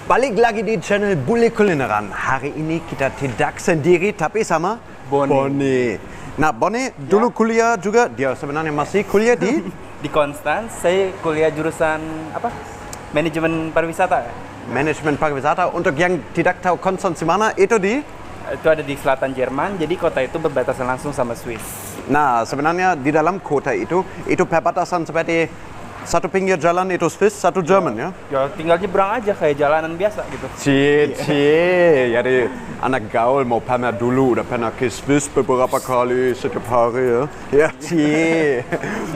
Balik lagi di channel Bule Kulineran. Hari ini kita tidak sendiri tapi sama Boni. Nah, Boni dulu kuliah juga, dia sebenarnya masih kuliah di di Konstans. Saya kuliah jurusan apa? Manajemen pariwisata. Manajemen pariwisata. Untuk yang tidak tahu Konstans di mana, itu ada di selatan Jerman. Jadi kota itu berbatasan langsung sama Swiss. Nah, sebenarnya di dalam kota itu perbatasan seperti satu pinggir jalan itu Swiss, satu Jerman ya? Ya tinggal nyebrang aja kayak jalanan biasa gitu. Jadi anak gaul mau pamer dulu, udah pernah ke Swiss beberapa kali setiap hari ya.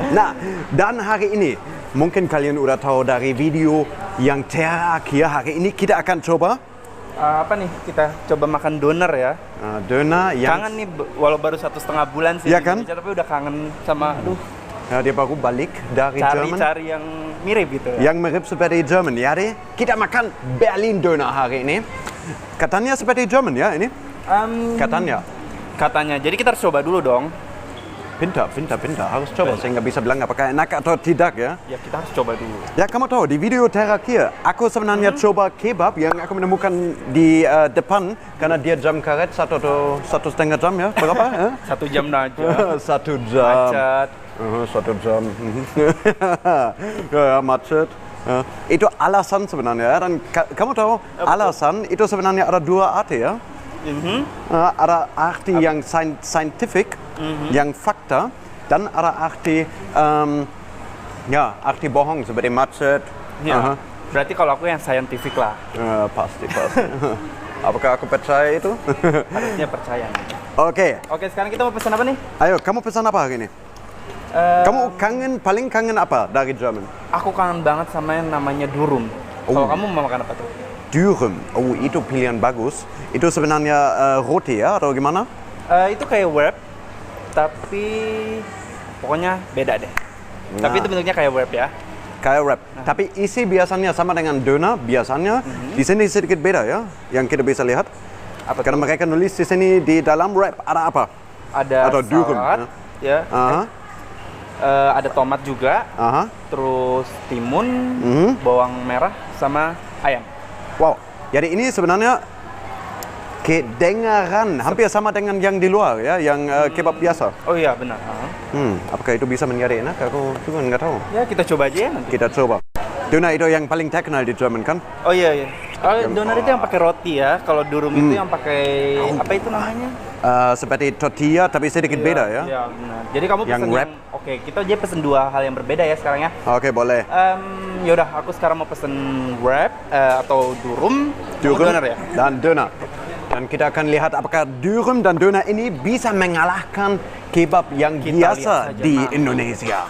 Nah, dan hari ini mungkin kalian udah tahu dari video yang terakhir, hari ini kita akan coba apa nih, kita coba makan doner ya. Doner yang kangen nih, walau baru 1,5 bulan sih ya kan? Tapi udah kangen sama ya, dia baru balik dari Jerman. Cari yang mirip gitu ya. Yang mirip seperti Jerman. Ya, kita makan Berlin Döner hari ini. Katanya seperti Jerman ya ini? Katanya. Jadi kita harus coba dulu dong. Pintar. Harus coba sehingga bisa bilang apakah enak atau tidak ya. Ya, kita harus coba dulu. Ya, kamu tahu di video terakhir aku sebenarnya coba kebab yang aku menemukan di depan karena dia jam karet 1 atau 1,5 jam ya. Berapa? 1 jam aja. 1 jam. Macet. 1 jam. Ya, macet. Itu alasan sebenarnya dan kamu tahu alasan itu sebenarnya ada 2 arti ya. Ada arti yang scientific, yang fakta, dan ada arti arti bohong seperti macet. Ya. Berarti kalau aku yang scientific lah. Pasti. Apakah aku percaya itu? Harusnya percaya. Oke, sekarang kita mau pesan apa nih? Ayo, kamu pesan apa hari ini? Kamu paling kangen apa dari Jerman? Aku kangen banget sama yang namanya durum. Kalau kamu mau makan apa tuh? Durum. Oh, itu pilihan bagus. Itu sebenarnya roti ya atau gimana? Itu kayak wrap, tapi pokoknya beda deh. Tapi itu bentuknya kayak wrap ya. Kayak wrap. Tapi isi biasanya sama dengan doner biasanya. Di sini sedikit beda ya, yang kita bisa lihat. Karena mereka nulis di sini di dalam wrap ada apa? Ada atau durum ya. Ada tomat juga, terus timun, bawang merah, sama ayam. Wow, jadi ini sebenarnya kedengaran hampir sama dengan yang di luar ya, yang kebab biasa. Oh iya, benar. Apakah itu bisa menjadi enak? Aku juga nggak tahu. Ya, kita coba aja ya nanti. Kita coba. Doner itu yang paling terkenal di Jerman kan? Oh iya. Doner itu yang pakai roti ya. Kalau durum itu yang pakai apa itu namanya? Seperti tortilla tapi sedikit beda ya. Iya, benar. Jadi kamu pesen yang wrap. Oke, kita aja pesen 2 hal yang berbeda ya sekarang ya. Oke, boleh. Yaudah, aku sekarang mau pesen wrap atau durum doner ya. Dan doner. Dan kita akan lihat apakah durum dan doner ini bisa mengalahkan kebab yang biasa di Indonesia.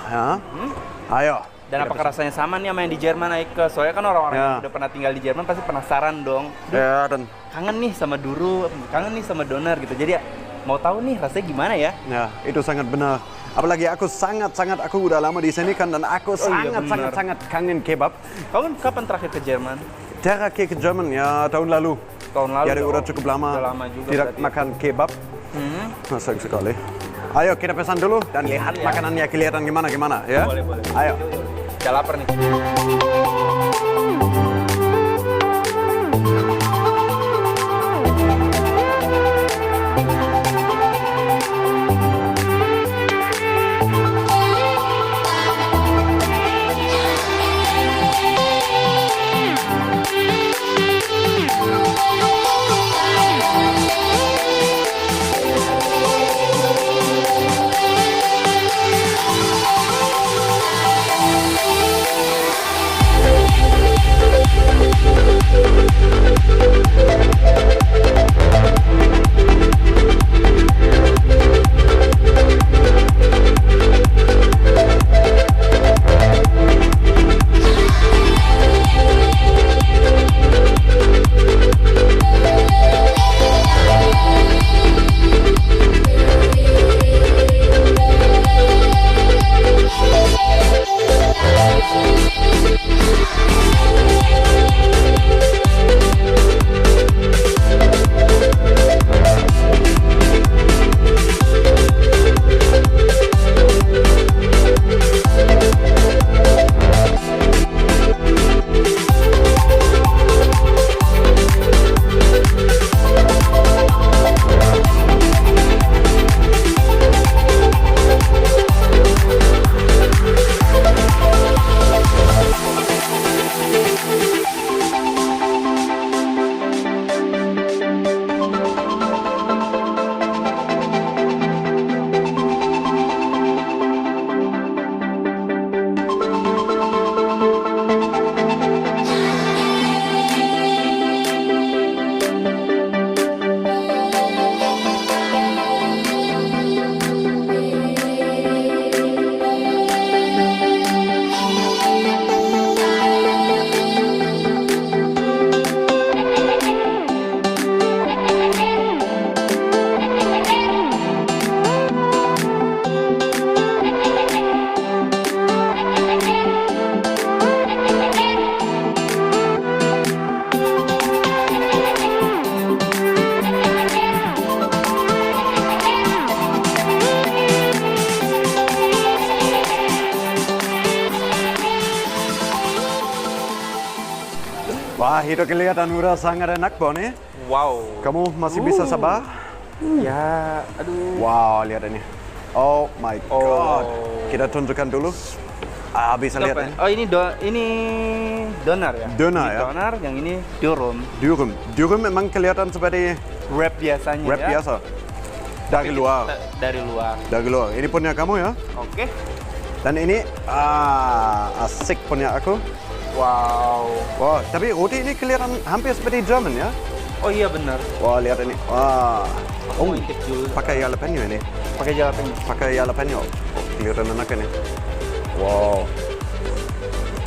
Ayo. Dan apakah rasanya sama nih sama yang di Jerman, Aike? Soalnya kan orang-orang yang udah pernah tinggal di Jerman pasti penasaran dong. Ya, dan kangen nih sama durum, kangen nih sama doner gitu. Jadi ya, mau tahu nih rasanya gimana ya? Ya, itu sangat benar. Apalagi aku aku udah lama di sini kan, dan aku sangat kangen kebab. Kamu kapan terakhir ke Jerman? Terakhir ke Jerman ya tahun lalu. Jadi udah cukup lama, juga tidak makan kebab. Sayang sekali. Ayo kita pesan dulu dan lihat makanannya kelihatan gimana ya. Boleh. Ayo. Udah lapar nih. Wah, itu kelihatan udah sangat enak, Bonnie. Wow. Kamu masih bisa sabar? Ya, aduh. Wow, lihat ini. Oh my god. Kita tunjukkan dulu. Bisa lihat Apa? ini. Oh, ini doner ya? Doner, Ini ya? Doner, yang ini durum. Durum memang kelihatan seperti Wrap biasanya wrap ya. biasa. Dari luar. Dari luar. Dari luar. Ini punya kamu ya. Oke. Dan ini asik punya aku. Wow. Wah, tapi roti ini kelihatan hampir seperti German ya. Oh iya benar. Wah, lihat ini. Wah. Aku mau intip dulu. Pakai jalapeno ini. Pakai jalapeno. Pakai jalapeno. Kelihatan enak ini. Wow.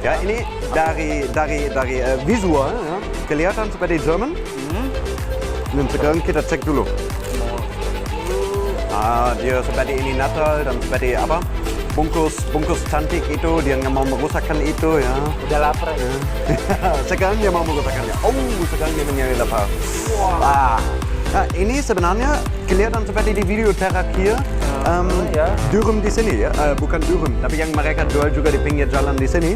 Ya, ini dari visual ya, kelihatan seperti German. Dan sekarang kita cek dulu. Dia seperti ini Natal dan seperti apa? Bungkus cantik itu, dia nggak mau merusakkan itu ya. Udah lapar ya. Sekarang dia mau merusakkannya. Oh, sekarang dia menyari lapar. Wah. Nah, ini sebenarnya kelihatan seperti di video terakhir. Ya. Durum di sini ya, bukan durum, tapi yang mereka jual juga di pinggir jalan di sini.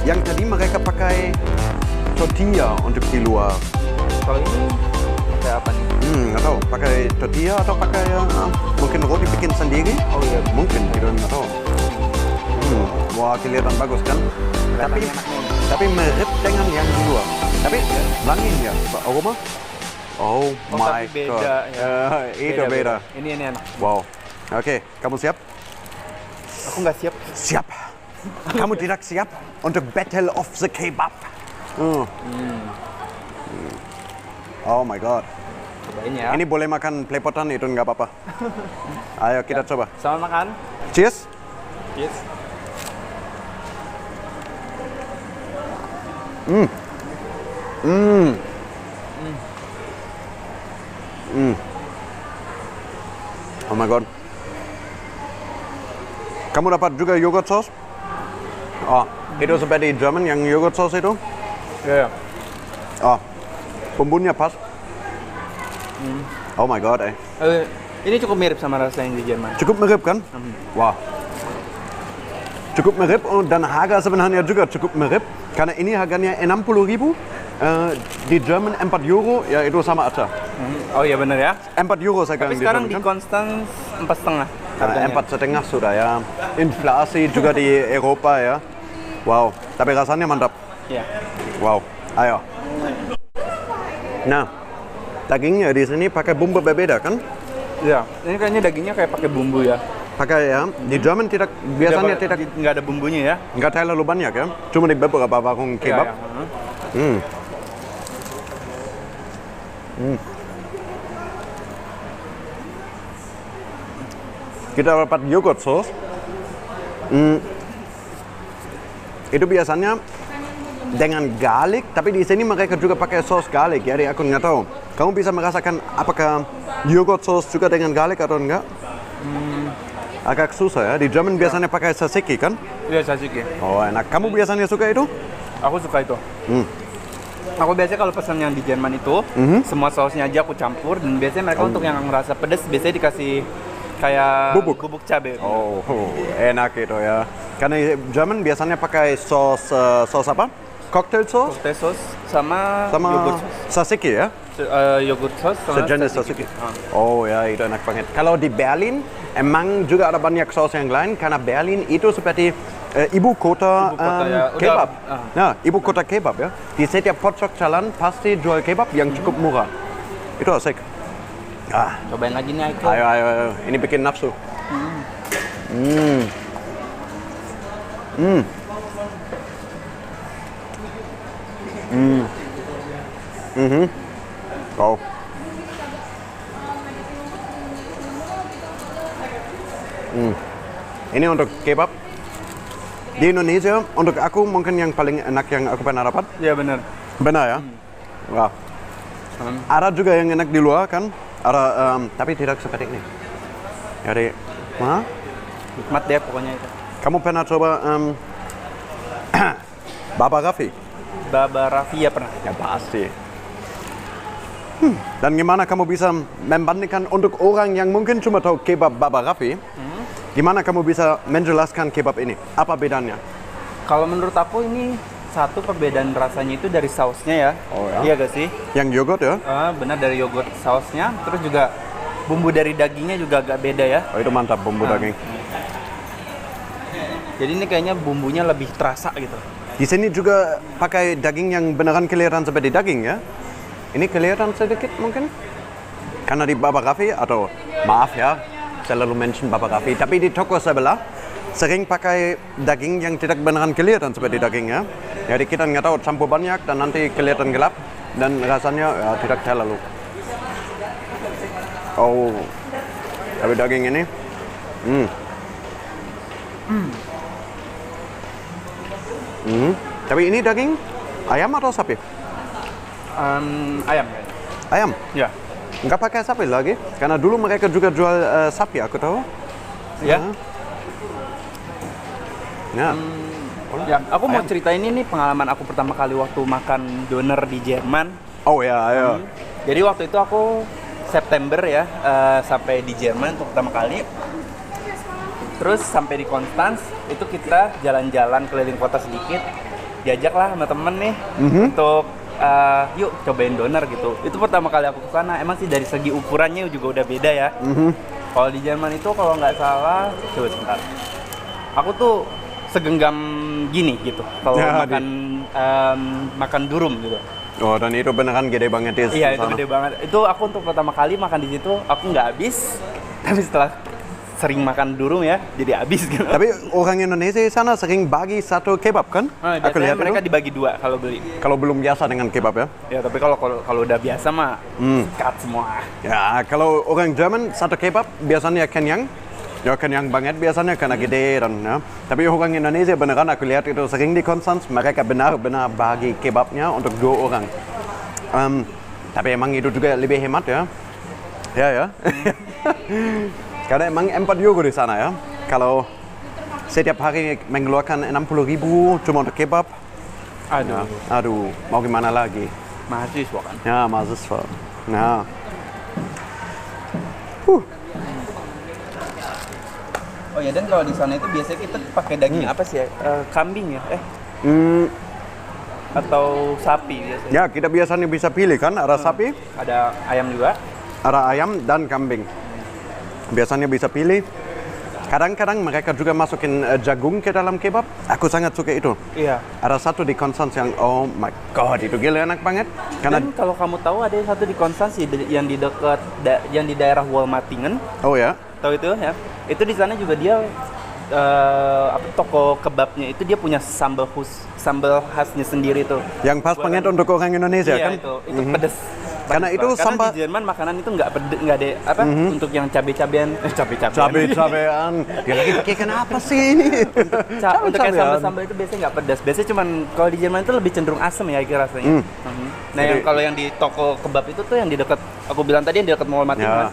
Yang tadi mereka pakai tortilla untuk di luar. Kalau ini pakai apa nih? Nggak tahu, pakai tortilla atau pakai mungkin roti bikin sendiri? Oh iya. Mungkin, kita nggak tahu. Wah, kelihatan bagus kan? Tapi mirip dengan yang di luar. Tapi wanginya, aroma? Oh my tapi god. beda ya. Itu beda. Ini enak. Wow. Oke, kamu siap? Aku nggak siap. Siap. Kamu tidak siap untuk Battle of the Kebab? Oh my god. Cobain ya. Ini boleh makan pelepotan itu nggak apa-apa. Ayo kita coba. Sama makan. Cheers. Yes. Oh my god. Kamu dapat juga yogurt sauce? Oh, itu seperti German yang yogurt sauce itu? Ya. Oh, bumbunya pas. Oh my god, Ini cukup mirip sama rasa yang di Jerman. Cukup mirip kan? Wah. Cukup mirip dan harga sebenarnya juga cukup mirip. Karena ini harganya 60.000. Di German 4 euro, ya itu sama aja. Oh iya benar ya. 4 euro Tapi sekarang sekarang di di German kan? Konstans 4,5. 4,5 sudah ya. Inflasi juga di Eropa ya. Wow, tapi rasanya mantap. Iya. Wow, ayo. Nah, dagingnya di sini pakai bumbu berbeda kan? Iya. Ini kayaknya dagingnya kayak pakai bumbu ya. Pakai ya. Di German biasanya tidak nggak ada bumbunya ya. nggak terlalu banyak ya. Cuma di beberapa warung kebab. Iya. Kita dapat yogurt sauce. Itu biasanya dengan garlic, tapi di sini mereka juga pakai saus garlic. Jadi aku nggak tahu. Kamu bisa merasakan apakah yogurt sauce juga dengan garlic atau enggak? Agak susah ya. Di Jerman biasanya pakai tzatziki kan? Iya, tzatziki. Oh enak. Kamu biasanya suka itu? Aku suka itu. Aku biasanya kalau pesan yang di Jerman itu, semua sausnya aja aku campur. Dan biasanya mereka untuk yang ngerasa pedas, biasanya dikasih kayak bubuk cabai. Oh, enak itu ya. Karena Jerman biasanya pakai saus apa? Cocktail sauce? Cocktail sauce sama yogurt sauce. Tzatziki ya? Yogurt sauce sama Sejenis tzatziki. Oh ya, itu enak banget. Kalau di Berlin, emang juga ada banyak saus yang lain. Karena Berlin itu seperti ibu kota ya. kebab. Nah, ibu kota kebab ya. Di setiap pojok jalan pasti jual kebab yang cukup murah. Itu asik. Cobain lagi nih, Aiko. Ayo. Ini bikin nafsu. Oh. Ini untuk kebab. Di Indonesia, untuk aku mungkin yang paling enak yang aku pernah dapat. Iya benar. Benar ya? Wah. Ada juga yang enak di luar kan? Ada, tapi tidak seperti ini. Jadi, Nikmat deh pokoknya itu. kamu pernah coba Baba Raffi? Baba Raffi ya pernah. Ya pasti. Dan gimana kamu bisa membandingkan untuk orang yang mungkin cuma tahu kebab Baba Raffi? Gimana kamu bisa menjelaskan kebab ini? Apa bedanya? Kalau menurut aku ini satu perbedaan rasanya itu dari sausnya ya. Oh ya? Iya gak sih? Yang yogurt ya? Benar, dari yogurt sausnya. Terus juga bumbu dari dagingnya juga agak beda ya. Oh itu mantap bumbu daging. Jadi ini kayaknya bumbunya lebih terasa gitu. Di sini juga pakai daging yang beneran kelihatan seperti daging ya? Ini kelihatan sedikit mungkin? Karena di Baba Raffi, atau maaf ya, saya lalu mention Baba Raffi, tapi di toko sebelah sering pakai daging yang tidak beneran kelihatan seperti daging ya. Jadi kita nggak tahu campur banyak dan nanti kelihatan gelap dan rasanya ya, tidak terlalu. Oh, tapi daging ini, Tapi ini daging ayam atau sapi? Ayam. Ayam. Ya. Nggak pakai sapi lagi, karena dulu mereka juga jual sapi, aku tahu. Ya. Ya. Ya, aku mau ceritain ini pengalaman aku pertama kali waktu makan doner di Jerman. Oh ya, ya. Jadi waktu itu aku September ya, sampai di Jerman untuk pertama kali. Terus sampai di Konstanz, itu kita jalan-jalan keliling kota sedikit. Diajaklah sama temen nih untuk yuk cobain doner gitu. Itu pertama kali aku kesana. Emang sih dari segi ukurannya juga udah beda ya. Kalau di Jerman itu kalau nggak salah, coba sebentar. Aku tuh segenggam gini gitu. Kalau Ya, makan durum gitu. Oh, dan itu beneran gede banget ya. Iya, itu gede banget. Itu aku untuk pertama kali makan di situ, aku nggak habis. Tapi setelah sering makan durum ya, jadi habis gitu. Tapi orang Indonesia di sana sering bagi satu kebab kan? Aku Biasanya lihat mereka itu. dibagi dua kalau beli. Kalau belum biasa dengan kebab ya. Ya, tapi kalau udah biasa mah cut semua. Ya, kalau orang Jerman satu kebab biasanya kenyang. Ya kenyang banget biasanya karena gede dan ya. Tapi orang Indonesia beneran aku lihat itu sering di Konstanz mereka benar-benar bagi kebabnya untuk 2 orang. Tapi emang itu juga lebih hemat ya. Ya. Karena emang 4 euro di sana ya. Kalau setiap hari mengeluarkan 60.000 cuma untuk kebab. Aduh, mau gimana lagi? Mahasiswa kan. Ya, mahasiswa. Nah. Oh ya, dan kalau di sana itu biasanya kita pakai daging apa sih ya? Kambing ya? Atau sapi biasanya? Ya, kita biasanya bisa pilih kan, ada sapi, Ada ayam juga? ada ayam dan kambing. Biasanya bisa pilih. Kadang-kadang mereka juga masukin jagung ke dalam kebab. Aku sangat suka itu. Iya. Ada satu di Konstanz yang oh my god itu gila enak banget. Karena Dan kalau kamu tahu ada satu di Konstanz yang di dekat yang di daerah Walmatingen. oh ya, Tahu itu ya? Itu di sana juga dia toko kebabnya itu dia punya sambal khasnya sendiri tuh. yang pas banget untuk orang Indonesia Iya, kan? itu pedes. Karena itu Karena sambal di Jerman makanan itu nggak ada untuk yang cabai-cabean. cabe-cabean. Dia lagi pikirkan apa sih ini? Untuk kayak sambal-sambal itu biasanya nggak pedas. Biasanya cuman kalau di Jerman itu lebih cenderung asam ya kira rasanya. Nah, kalau yang di toko kebab itu tuh yang di dekat aku bilang tadi yang di dekat Mall Matingan.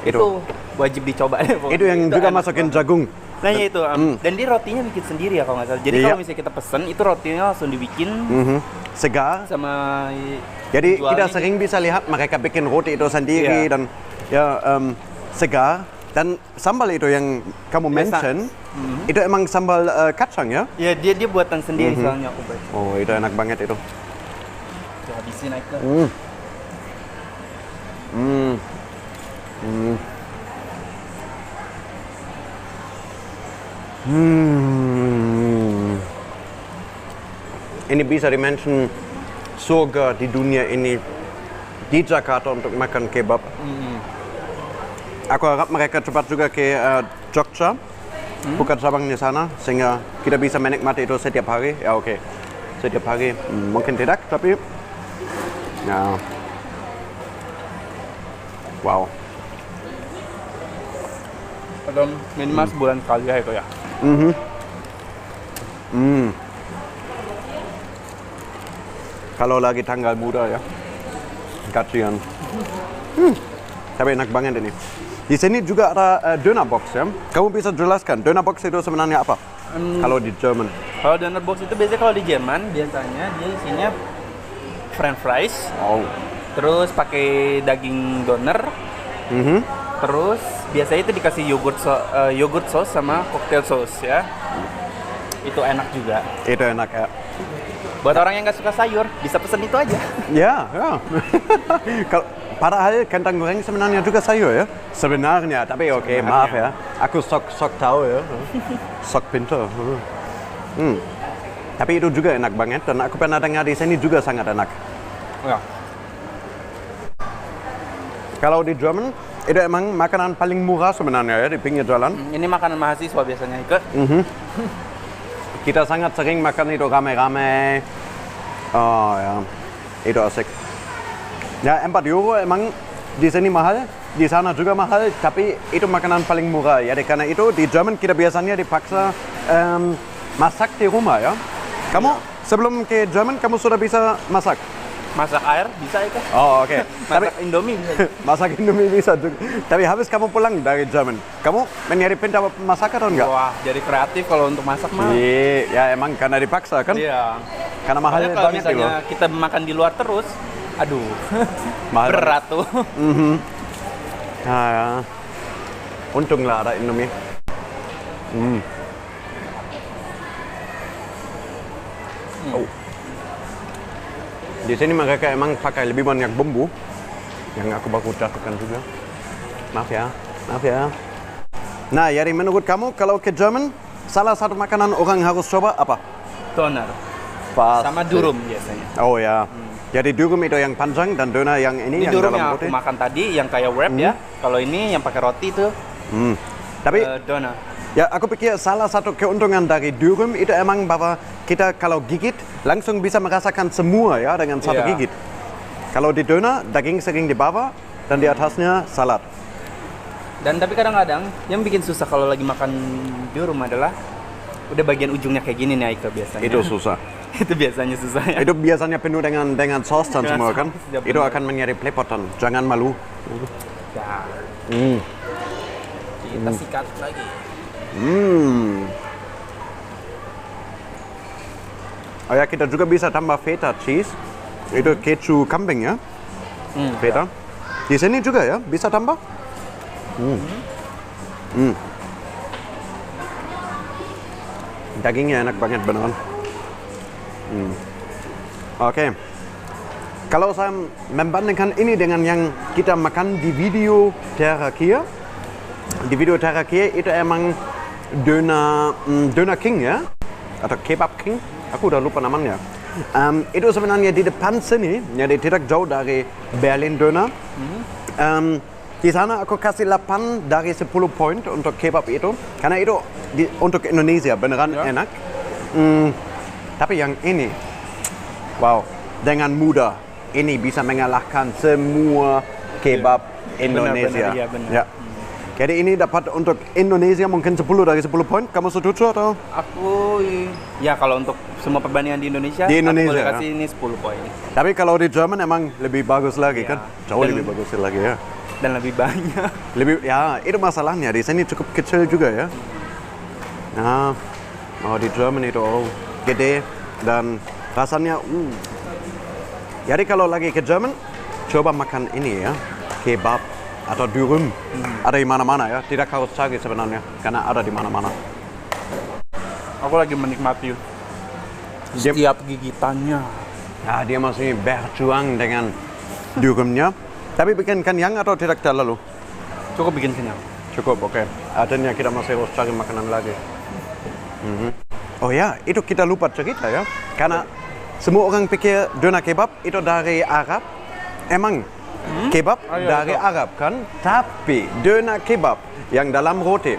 Ya, itu wajib dicoba deh. Itu yang juga masukin jagung. Nah ya itu, dan dia rotinya bikin sendiri ya kalau nggak salah. Jadi Iya. kalau misalnya kita pesen, itu rotinya langsung dibikin Segar. sama Jadi jualnya kita sering bisa lihat mereka bikin roti itu sendiri Iya. dan ya segar. Dan sambal itu yang kamu mention, itu emang sambal kacang ya? Ya dia buatan sendiri soalnya aku baca. Oh itu enak banget itu. Tuh, habisin aja. Ini bisa dimention surga di dunia ini di Jakarta untuk makan kebab. Aku harap mereka cepat juga ke Jogja, buka cabang di sana, sehingga kita bisa menikmati itu setiap hari. Ya oke, setiap hari mungkin tidak, tapi ya, wow. Atau minimal sebulan sekali ya itu ya. Kalau lagi tanggal muda ya, kasihan. Tapi enak banget ini. Di sini juga ada Döner Box ya. Kamu bisa jelaskan Döner Box itu sebenarnya apa? Kalau di Jerman. Kalau Döner Box itu biasanya kalau di Jerman biasanya dia isinya French fries, Oh. terus pakai daging doner, terus biasanya itu dikasih yogurt sauce sama cocktail sauce ya. Itu enak juga. Itu enak ya. Buat orang yang nggak suka sayur, bisa pesen itu aja. Ya, ya. Padahal kentang goreng sebenarnya juga sayur ya. Sebenarnya, tapi oke, maaf ya. Aku sok tahu ya. Sok pintar. Tapi itu juga enak banget dan aku pernah dengar di sini juga sangat enak. Ya. Kalau di Jerman itu emang makanan paling murah sebenarnya ya di pinggir jalan. Ini makanan mahasiswa biasanya, Ike. Kita sangat sering makan itu rame-rame. Oh ya, itu asik. Ya 4 euro emang di sini mahal, di sana juga mahal, tapi itu makanan paling murah. Jadi karena itu di Jerman kita biasanya dipaksa masak di rumah ya. Kamu sebelum ke Jerman kamu sudah bisa masak? Masak air bisa, Ike. Oh oke. Masak Indomie bisa. Masak Indomie bisa juga. Tapi habis kamu pulang dari Jerman, kamu menjadi pintar masak atau enggak? Wah, jadi kreatif kalau untuk masak mah. Iya, ya emang karena dipaksa kan? Iya. Karena mahal Kalau banget misalnya loh. kita makan di luar terus, aduh, Mahal berat tuh. Nah, ya. Untunglah ada Indomie. Oh. Di sini mereka emang pakai lebih banyak bumbu yang aku baru jatuhkan juga. Maaf ya, maaf ya. Nah, jadi menurut kamu kalau ke Jerman salah satu makanan orang harus coba apa? Doner. Pas. Sama durum biasanya. Oh ya. Jadi durum itu yang panjang dan doner yang ini Ini yang durum dalam yang roti. aku makan tadi, yang kayak wrap ya. Kalau ini yang pakai roti tuh Tapi doner. ya aku pikir salah satu keuntungan dari durum itu emang bahwa kita kalau gigit langsung bisa merasakan semua ya dengan satu Iya. gigit. Kalau di doner daging sering di bawah dan di atasnya salad. Dan tapi kadang-kadang yang bikin susah kalau lagi makan durum adalah udah bagian ujungnya kayak gini nih, Aika, biasanya. Itu susah. Itu biasanya susah ya. Itu biasanya penuh dengan saus dan Dengan semua kan. saus, ya Itu benar. akan menjadi pelepotan. Jangan malu. Ya, Hmm. kita sikat lagi. Oh ya, kita juga bisa tambah feta cheese. Itu keju kambing ya. Feta. Di sini juga ya, bisa tambah. Dagingnya enak banget beneran. Oke. Kalau saya membandingkan ini dengan yang kita makan di video terakhir, di video terakhir itu emang Döner King ya, atau Kebab King, aku udah lupa namanya. Itu sebenarnya di depan sini, jadi tidak jauh dari Berlin Döner. Di sana aku kasih 8 dari 10 poin untuk kebab itu, karena itu untuk Indonesia beneran enak. Tapi yang ini, wow, dengan mudah ini bisa mengalahkan semua kebab Indonesia. Benar, iya, benar. Ya. Jadi ini dapat untuk Indonesia mungkin 10 dari 10 poin. Kamu setuju atau? Aku ya kalau untuk semua perbandingan di Indonesia, Di Indonesia, aku boleh ya. kasih ini 10 poin Tapi kalau di Jerman emang lebih bagus lagi Iya. kan? Jauh Dan- lebih bagus lagi ya. dan lebih banyak. Lebih ya, itu masalahnya di sini cukup kecil juga ya. Nah, oh di Jerman itu gede dan rasanya Jadi kalau lagi ke Jerman coba makan ini ya, kebab atau durum. Ada di mana-mana ya, tidak harus cari sebenarnya karena ada di mana-mana. Aku lagi menikmati Dia- setiap gigitannya. Nah, dia masih berjuang dengan durumnya. Tapi bikin kenyang atau tidak terlalu? Cukup bikin kenyang. Cukup, oke. Artinya kita masih harus cari makanan lagi. Oh ya, itu kita lupa cerita ya. Karena semua orang pikir doner kebab itu dari Arab. Emang kebab iya, dari betul. Arab kan? Tapi doner kebab yang dalam roti.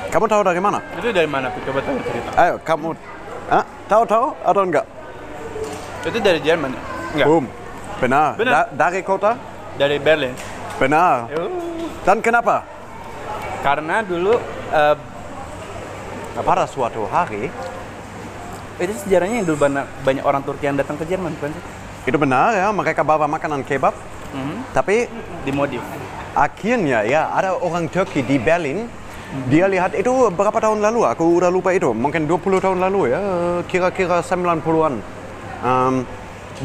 Kamu tahu dari mana? Itu dari mana? Coba tahu cerita. Ayo, kamu tahu atau enggak? Itu dari Jerman ya? Enggak. Boom. Benar. Benar. Dari kota? Dari Berlin. Benar. Dan kenapa? Karena dulu Pada suatu hari, itu sejarahnya yang dulu banyak orang Turki yang datang ke Jerman, bukan sih? itu benar ya, mereka bawa makanan kebab. Tapi Dimodif. akhirnya ya ada orang Turki di Berlin. Dia lihat itu berapa tahun lalu, aku udah lupa itu. Mungkin 20 tahun lalu ya, kira-kira 90-an.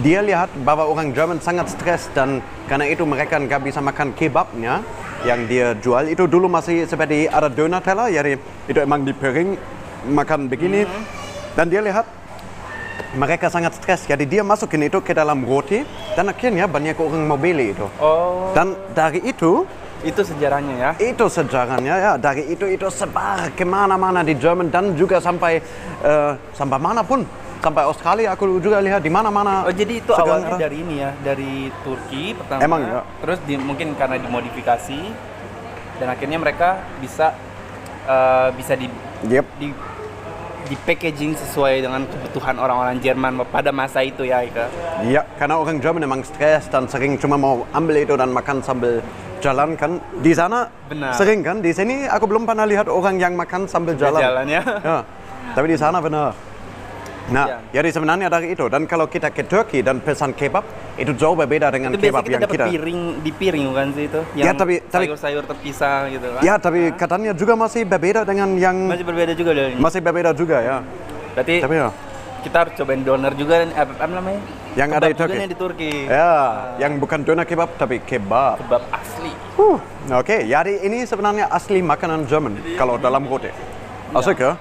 Dia lihat bahwa orang Jerman sangat stres dan karena itu mereka nggak bisa makan kebabnya yang dia jual. Itu dulu masih seperti ada donat teller, jadi itu emang dipiring makan begini. Dan dia lihat mereka sangat stres. Jadi dia masukin itu ke dalam roti dan akhirnya banyak orang mau beli itu. Oh. Dan dari itu Sejarahnya ya. itu sejarahnya ya. Dari itu sebar kemana-mana di Jerman dan juga sampai manapun. Sampai Australia aku juga lihat di mana-mana. Oh, jadi itu awalnya dari ini ya, dari Turki pertama. Emang ya. Terus mungkin karena dimodifikasi dan akhirnya mereka bisa di packaging sesuai dengan kebutuhan orang-orang Jerman pada masa itu ya, Ika. Iya, karena orang Jerman memang stres dan sering cuma mau ambil itu dan makan sambil jalan kan. Di sana sering kan. Di sini aku belum pernah lihat orang yang makan sambil jalan. Ya. Ya. Tapi di sana benar. Nah, jadi sebenarnya dari itu. Dan kalau kita ke Turki dan pesan kebab, itu jauh berbeda dengan itu kebab yang kita kita. Di piring bukan sih itu? Yang Ya, tapi sayur-sayur terpisah gitu kan? Ya, tapi katanya juga masih berbeda dengan yang. Masih berbeda juga dari ini. Masih berbeda juga ya. Berarti Tapi ya. kita harus cobain doner juga, apa namanya? Yang Kebab ada di juga Turki. nih di Turki. Ya, yang bukan doner kebab tapi kebab. Kebab asli. Oke, jadi ini sebenarnya asli makanan Jerman kalau dalam roti. Asik ya?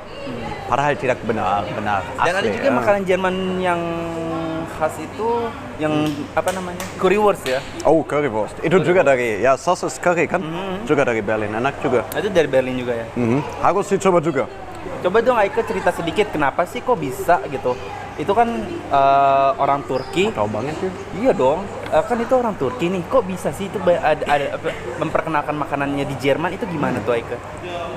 Padahal tidak benar-benar asli. Dan ada juga makanan Jerman yang khas itu yang apa namanya? Currywurst ya. Oh, currywurst. Itu juga dari ya sosis curry kan? Juga dari Berlin. Enak juga. Itu dari Berlin juga ya. Harus dicoba juga. Coba dong Aika cerita sedikit kenapa sih kok bisa gitu. Itu kan orang Turki. Tahu banget ya. Iya dong. Kan itu orang Turki nih. Kok bisa sih itu ada memperkenalkan makanannya di Jerman itu gimana tuh Aika?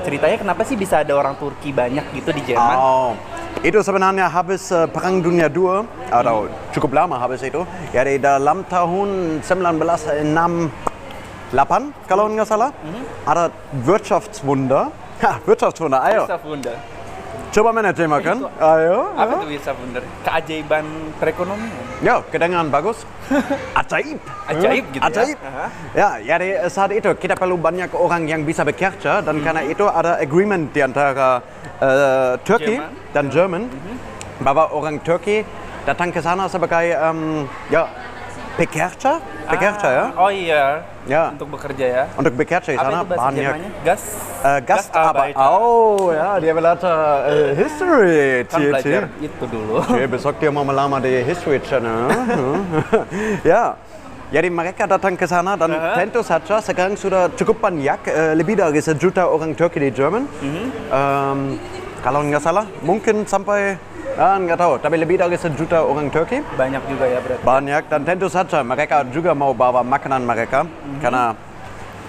Ceritanya kenapa sih bisa ada orang Turki banyak gitu di Jerman? Oh, itu sebenarnya habis Perang Dunia II atau cukup lama habis itu. Jadi dalam tahun 1968 kalau nggak salah ada Wirtschaftswunder. Wirtschaftswunder, ayo. Wirtschaftswunder. Coba manajemen makan. Ayo. Apa itu Wirtschaftswunder? Keajaiban perekonomian. Ya, kedengaran bagus. Ajaib. Ajaib gitu Ajaib. ya. Ya, jadi saat itu kita perlu banyak orang yang bisa bekerja dan karena itu ada agreement di antara Turki dan Jerman bahwa orang Turki datang ke sana sebagai pekerja ya. Oh iya. Ya. Untuk bekerja ya. Untuk bekerja di sana Apa itu bahasa banyak. Jermannya? Gastarbeiter. Oh ya, dia belajar history. Kan belajar itu dulu. Oke, besok dia mau melamar di History Channel. Ya, jadi mereka datang ke sana dan tentu saja sekarang sudah cukup banyak, lebih dari 1 juta orang Turki di Jerman. Kalau nggak salah, mungkin sampai nggak tahu, tapi lebih dari 1 juta orang Turki. Banyak juga ya berarti. Banyak, dan tentu saja mereka juga mau bawa makanan mereka. Karena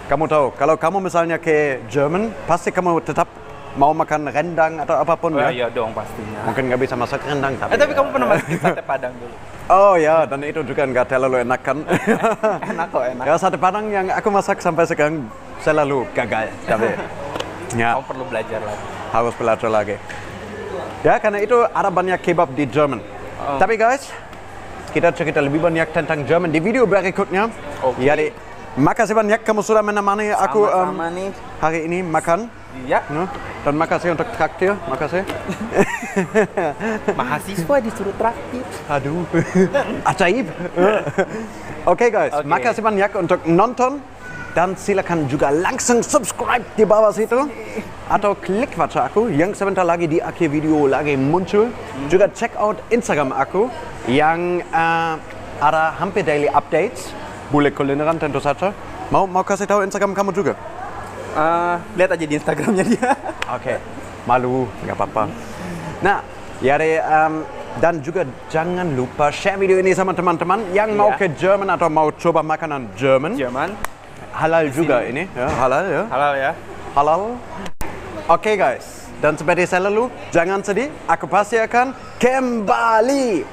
kamu tahu, kalau kamu misalnya ke Jerman, pasti kamu tetap mau makan rendang atau apapun ya. Iya dong pastinya. Mungkin nggak bisa masak rendang, tapi kamu pernah masak sate Padang dulu? Oh ya, dan itu juga nggak terlalu enak kan. Enak kok, enak. Ya, sate Padang yang aku masak sampai sekarang selalu gagal. Tapi ya, Kamu perlu belajar lagi. harus belajar lagi. Ya, karena itu ada banyak kebab di Jerman. Tapi guys, kita cerita lebih banyak tentang Jerman di video berikutnya. Jadi, makasih banyak kamu sudah menemani aku Sama-sama nih. hari ini makan. Iya. Dan makasih untuk traktir, makasih. Mahasiswa disuruh traktir. Aduh, ajaib. Oke guys, makasih banyak untuk nonton. Dan silakan juga langsung subscribe di bawah situ. Atau klik wajah aku yang sebentar lagi di akhir video lagi muncul. Juga check out Instagram aku yang ada hampir daily updates. Boleh kulineran tentu saja. Mau kasih tahu Instagram kamu juga? Lihat aja di Instagramnya dia. Oke, malu, nggak apa-apa. Nah, jadi dan juga jangan lupa share video ini sama teman-teman yang mau ke Jerman atau mau coba makanan Jerman. Halal juga ini, ya, halal ya. Halal ya. Halal. Oke guys, dan seperti selalu, jangan sedih, aku pasti akan kembali.